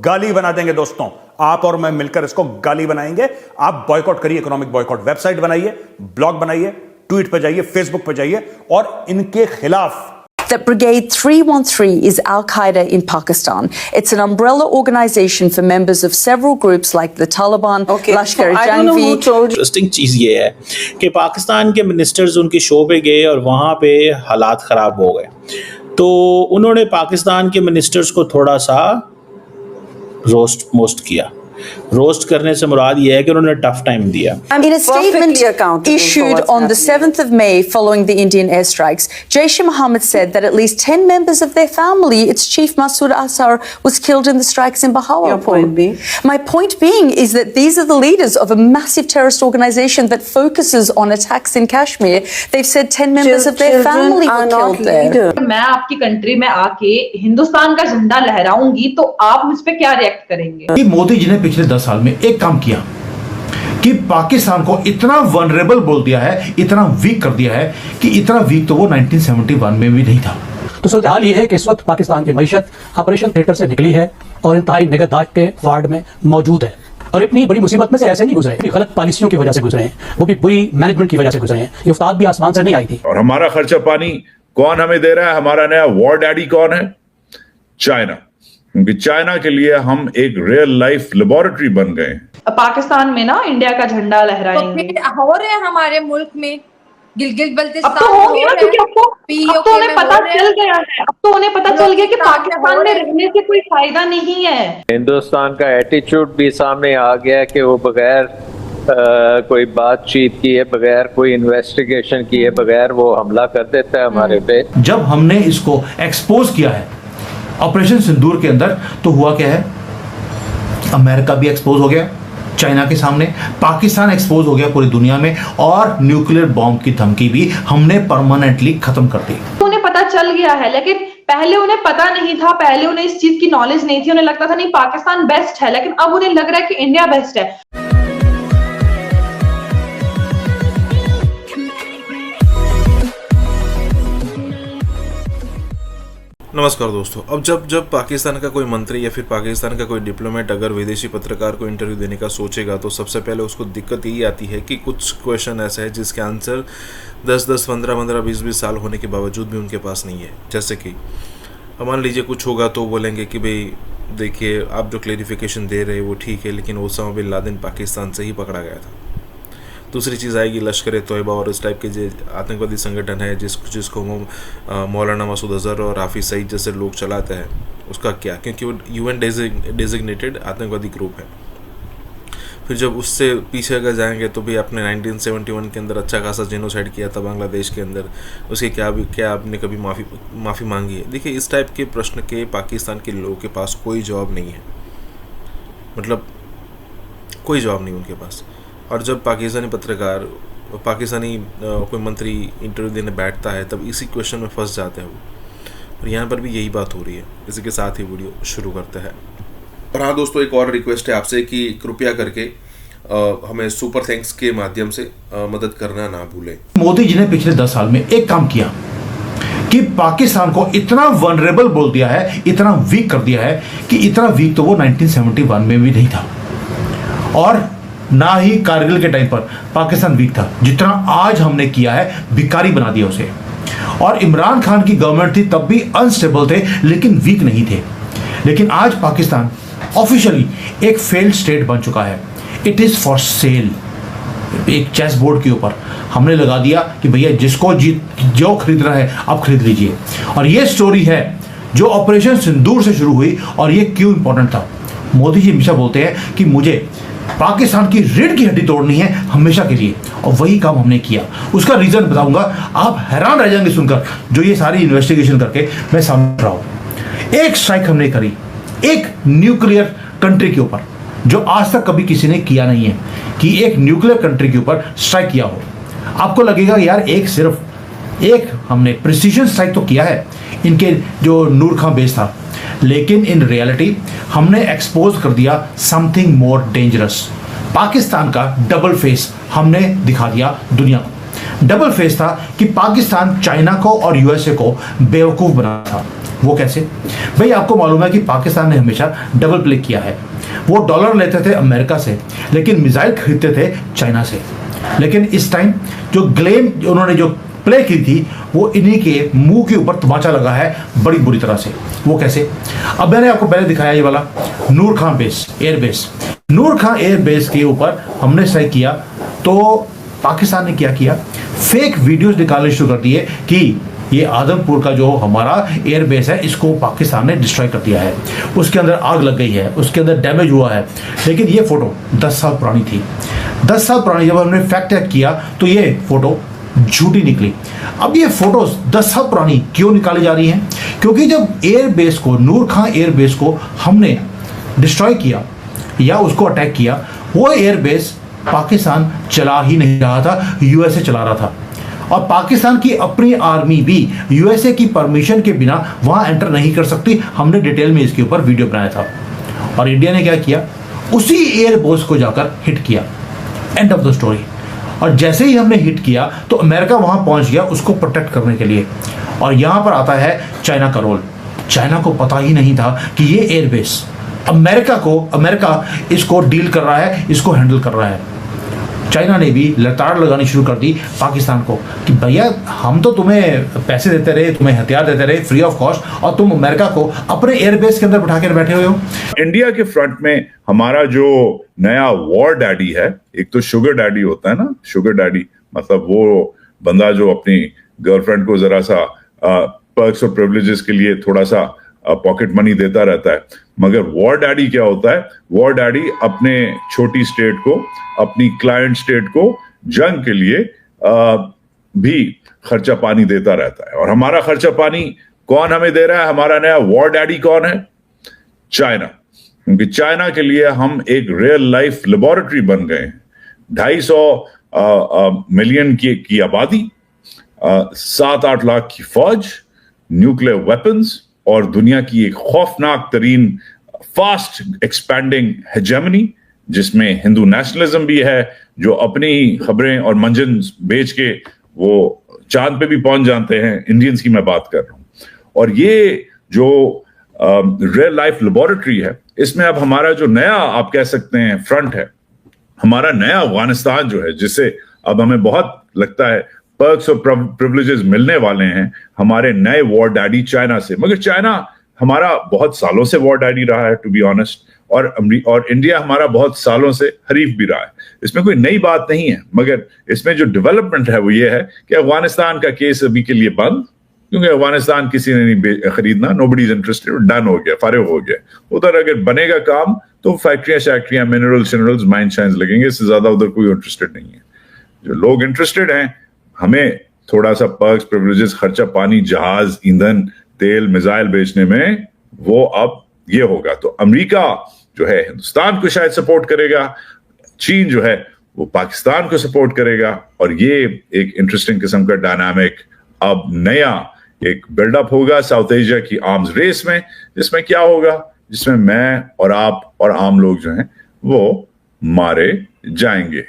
गाली बना देंगे दोस्तों। आप और मैं मिलकर इसको गाली बनाएंगे। आप बॉयकॉट करिए, इकोनॉमिक बॉयकॉट, वेबसाइट बनाइए, ब्लॉग बनाइए, ट्वीट पे जाइए, फेसबुक पे जाइए और इनके खिलाफ। That Brigade 313 is Al-Qaeda in Pakistan. It's an umbrella organization for members of several groups like the Taliban, Lashkar-e-Jhangvi. Interesting चीज़ ये है कि पाकिस्तान के मिनिस्टर्स उनके शो पे गए और वहाँ पे हालात ख़राब हो गए, तो उन्होंने पाकिस्तान के मिनिस्टर्स को थोड़ा सा रोस्ट किया। रोस्ट करने से मुराद ये है कि उन्होंने टफ टाइम दिया। In a statement issued on the 7th of May following the Indian airstrikes, Jaish-e-Mohammed said that at least 10 members of their family, its chief Masood Azhar, was killed in the strikes in Bahawalpur. My point being is that these are the leaders of a massive terrorist organization that focuses on attacks in Kashmir. They've said 10 members of their family were killed there. मैं आपकी country में आके हिंदुस्तान का झंडा लहराऊंगी तो आप मुझ पे क्या रिएक्ट करेंगे? मोदी जी ने पिछले 10 साल में एक काम किया कि पाकिस्तान को इतना वनरेबल बोल दिया है, इतना वीक कर दिया है कि इतना वीक तो वो 1971 में भी नहीं था। तो सूरत हाल ये है कि इस वक्त पाकिस्तान की मईशत ऑपरेशन थिएटर से निकली है और इंतहाई निगहदाश्त के वार्ड में मौजूद है और इतनी बड़ी मुसीबत में से ऐसे नहीं गुजरे, गलत पॉलिसियों की वजह से गुजरे हैं, वो भी बुरी मैनेजमेंट की वजह से गुजरे हैं। ये उस्ताद भी आसमान से नहीं आई थी। और हमारा खर्चा पानी कौन हमें दे रहा है? हमारा नया वॉर डैडी कौन है? चाइना। क्योंकि चाइना के लिए हम एक रियल लाइफ लेबोरेटरी बन गए हैं। पाकिस्तान में ना इंडिया का झंडा लहराएंगे तो हो रहे हैं हमारे मुल्क में, गिलगित बल्तिस्तान अब तो हो गया, क्योंकि अब तो उन्हें पता चल गया है, अब तो उन्हें पता चल गया कि पाकिस्तान में रहने से कोई फायदा नहीं है। हिंदुस्तान का एटीट्यूड भी सामने आ गया कि वो बगैर कोई बातचीत किए, बगैर कोई इन्वेस्टिगेशन किए, बगैर वो हमला कर देता है हमारे पे। जब हमने इसको एक्सपोज किया है ऑपरेशन सिंदूर के अंदर, तो हुआ क्या है? अमेरिका भी एक्सपोज हो गया चाइना के सामने, पाकिस्तान एक्सपोज हो गया पूरी दुनिया में, और न्यूक्लियर बॉम्ब की धमकी भी हमने परमानेंटली खत्म कर दी। उन्हें पता चल गया है, लेकिन पहले उन्हें पता नहीं था, पहले उन्हें इस चीज की नॉलेज नहीं थी, उन्हें लगता था नहीं पाकिस्तान बेस्ट है, लेकिन अब उन्हें लग रहा है कि इंडिया बेस्ट है। नमस्कार दोस्तों, अब जब पाकिस्तान का कोई मंत्री या फिर पाकिस्तान का कोई डिप्लोमेट अगर विदेशी पत्रकार को इंटरव्यू देने का सोचेगा तो सबसे पहले उसको दिक्कत यही आती है कि कुछ क्वेश्चन ऐसा है जिसके आंसर 10-10, 15-15, 20-20 साल होने के बावजूद भी उनके पास नहीं है। जैसे कि मान लीजिए कुछ होगा तो बोलेंगे कि भाई देखिए आप जो क्लेरिफिकेशन दे रहे हैं वो ठीक है, लेकिन ओसामा बिन लादेन पाकिस्तान से ही पकड़ा गया था। दूसरी चीज़ आएगी लश्कर-ए-तोयबा और इस टाइप के जो आतंकवादी संगठन है जिसको मौलाना मसूद अजहर और हाफिज सईद जैसे लोग चलाते हैं, उसका क्या? क्योंकि वो UN डेजिग्नेटेड आतंकवादी ग्रुप है। फिर जब उससे पीछे अगर जाएंगे तो भी आपने 1971 के अंदर अच्छा खासा जेनोसाइड किया था बांग्लादेश के अंदर, उसके क्या आपने कभी माफ़ी मांगी है? देखिए, इस टाइप के प्रश्न के पाकिस्तान के लोगों के पास कोई जवाब नहीं है, मतलब कोई जवाब नहीं उनके पास। और जब पाकिस्तानी पत्रकार, पाकिस्तानी कोई मंत्री इंटरव्यू देने बैठता है तब इसी क्वेश्चन में फंस जाते हैं वो, और यहाँ पर भी यही बात हो रही है। इसी के साथ ही वीडियो शुरू करते हैं। और हाँ दोस्तों, एक और रिक्वेस्ट है आपसे कि कृपया करके हमें सुपर थैंक्स के माध्यम से मदद करना ना भूलें। मोदी जी ने पिछले 10 साल में एक काम किया कि पाकिस्तान को इतना वनरेबल बोल दिया है, इतना वीक कर दिया है कि इतना वीक तो वो 1971 में भी नहीं था, और ना ही कारगिल के टाइम पर पाकिस्तान वीक था जितना आज हमने किया है, भिखारी बना दिया उसे। और इमरान खान की गवर्नमेंट थी तब भी अनस्टेबल थे लेकिन वीक नहीं थे, लेकिन आज पाकिस्तान ऑफिशियली एक फेल्ड स्टेट बन चुका है। It is for sale. एक चेस बोर्ड के ऊपर हमने लगा दिया कि भैया जिसको जो खरीदना है आप खरीद लीजिए। और ये स्टोरी है जो ऑपरेशन सिंदूर से शुरू हुई, और ये क्यों इंपॉर्टेंट था। मोदी जी हमेशा बोलते हैं कि मुझे पाकिस्तान की रीढ़ की हड्डी तोड़नी है हमेशा के लिए, और वही काम हमने किया। उसका रीज़न बताऊंगा, आप हैरान रह जाएंगे सुनकर, जो ये सारी इन्वेस्टिगेशन करके मैं सामने रहा हूँ। एक स्ट्राइक हमने करी एक न्यूक्लियर कंट्री के ऊपर, जो आज तक कभी किसी ने किया नहीं है कि एक न्यूक्लियर कंट्री के ऊपर स्ट्राइक किया हो। आपको लगेगा यार सिर्फ एक हमने प्रिसीजन स्ट्राइक तो किया है इनके जो नूर खां बेस था, लेकिन इन रियलिटी हमने एक्सपोज कर दिया समथिंग मोर डेंजरस। पाकिस्तान का डबल फेस हमने दिखा दिया दुनिया को। डबल फेस था कि पाकिस्तान चाइना को और USA को बेवकूफ़ बना था। वो कैसे? भाई आपको मालूम है कि पाकिस्तान ने हमेशा डबल प्ले किया है। वो डॉलर लेते थे अमेरिका से, लेकिन मिसाइल खरीदते थे चाइना से। लेकिन इस टाइम जो ग्लेम उन्होंने जो प्ले की थी वो इन्हीं के मुंह के ऊपर तमाचा लगा है बड़ी बुरी तरह से। वो कैसे? अब मैंने आपको पहले दिखाया ये वाला नूर खान बेस, एयर बेस। नूर खान एयर बेस के ऊपर हमने स्ट्राइक किया तो पाकिस्तान ने क्या किया, फेक वीडियोस निकालने शुरू कर दिए कि ये आदमपुर का जो हमारा एयर बेस है इसको पाकिस्तान ने डिस्ट्रॉय कर दिया है, उसके अंदर आग लग गई है, उसके अंदर डैमेज हुआ है। लेकिन ये फोटो 10 साल पुरानी थी। 10 साल पुरानी जब हमने फैक्ट चेक किया तो ये फोटो झूठी निकली। अब ये फोटोज 10 साल पुरानी क्यों निकाली जा रही हैं? क्योंकि जब एयर बेस को, नूर खान एयर बेस को हमने डिस्ट्रॉय किया या उसको अटैक किया, वो एयर बेस पाकिस्तान चला ही नहीं रहा था, यूएसए चला रहा था। और पाकिस्तान की अपनी आर्मी भी यूएसए की परमिशन के बिना वहां एंटर नहीं कर सकती। हमने डिटेल में इसके ऊपर वीडियो बनाया था। और इंडिया ने क्या किया, उसी एयरबेस को जाकर हिट किया। End of the story. और जैसे ही हमने हिट किया तो अमेरिका वहां पहुंच गया उसको प्रोटेक्ट करने के लिए। और यहां पर आता है चाइना का रोल। चाइना को पता ही नहीं था कि ये एयरबेस अमेरिका इसको डील कर रहा है, इसको हैंडल कर रहा है। चाइना ने भी लताड़ लगानी शुरू कर दी पाकिस्तान को कि भैया हम तो तुम्हें पैसे देते रहे, तुम्हें हथियार देते रहे फ्री ऑफ कॉस्ट, और तुम अमेरिका को अपने एयरबेस के अंदर बिठा कर बैठे हुए हो। इंडिया के फ्रंट में हमारा जो नया वॉर डैडी है, एक तो शुगर डैडी होता है ना, शुगर डैडी मतलब वो बंदा जो अपनी गर्लफ्रेंड को जरा सा पर्क्स और प्रिविलेजेस के लिए थोड़ा सा पॉकेट मनी देता रहता है। मगर वॉर डैडी क्या होता है? वॉर डैडी अपने छोटी स्टेट को, अपनी क्लाइंट स्टेट को जंग के लिए भी खर्चा पानी देता रहता है। और हमारा खर्चा पानी कौन हमें दे रहा है? हमारा नया वॉर डैडी कौन है? चाइना। क्योंकि चाइना के लिए हम एक रियल लाइफ लेबोरेटरी बन गए हैं। 250 मिलियन की आबादी, 7-8 लाख की फौज, न्यूक्लियर वेपन्स और दुनिया की एक खौफनाक तरीन फास्ट एक्सपैंडिंग हेजेमनी, जिसमें हिंदू नेशनलिज्म भी है, जो अपनी खबरें और मंजन बेच के वो चांद पे भी पहुंच जाते हैं। इंडियंस की मैं बात कर रहा हूं। और ये जो रियल लाइफ लेबोरेटरी है, इसमें अब हमारा जो नया आप कह सकते हैं फ्रंट है, हमारा नया अफगानिस्तान जो है, जिससे अब हमें बहुत लगता है पर्क्स और प्रिविलेजेस मिलने वाले हैं हमारे नए वॉर डैडी चाइना से। मगर चाइना हमारा बहुत सालों से वॉर डैडी रहा है, टू बी ऑनेस्ट, और इंडिया हमारा बहुत सालों से हरीफ भी रहा है। इसमें कोई नई बात नहीं है। मगर इसमें जो डेवलपमेंट है वो ये है कि अफगानिस्तान का केस अभी के लिए बंद, क्योंकि अफगानिस्तान किसी ने नहीं खरीदना, नोबडी इज इंटरेस्टेड, डन हो गया, फारिग हो गया। उधर अगर बनेगा काम तो फैक्ट्रियां, मिनरल्स, माइन शाइन्स लगेंगे, इससे ज्यादा उधर कोई इंटरेस्टेड नहीं है। जो लोग इंटरेस्टेड हैं, हमें थोड़ा सा पर्क्स, प्रिविलेजेस, खर्चा पानी, जहाज, ईंधन, तेल, मिसाइल बेचने में, वो अब ये होगा। तो अमेरिका जो है हिंदुस्तान को शायद सपोर्ट करेगा, चीन जो है वो पाकिस्तान को सपोर्ट करेगा। और ये एक इंटरेस्टिंग किस्म का डायनामिक अब नया एक बिल्डअप होगा साउथ एशिया की आर्म्स रेस में, जिसमें क्या होगा, जिसमें मैं और आप और आम लोग जो हैं वो मारे जाएंगे।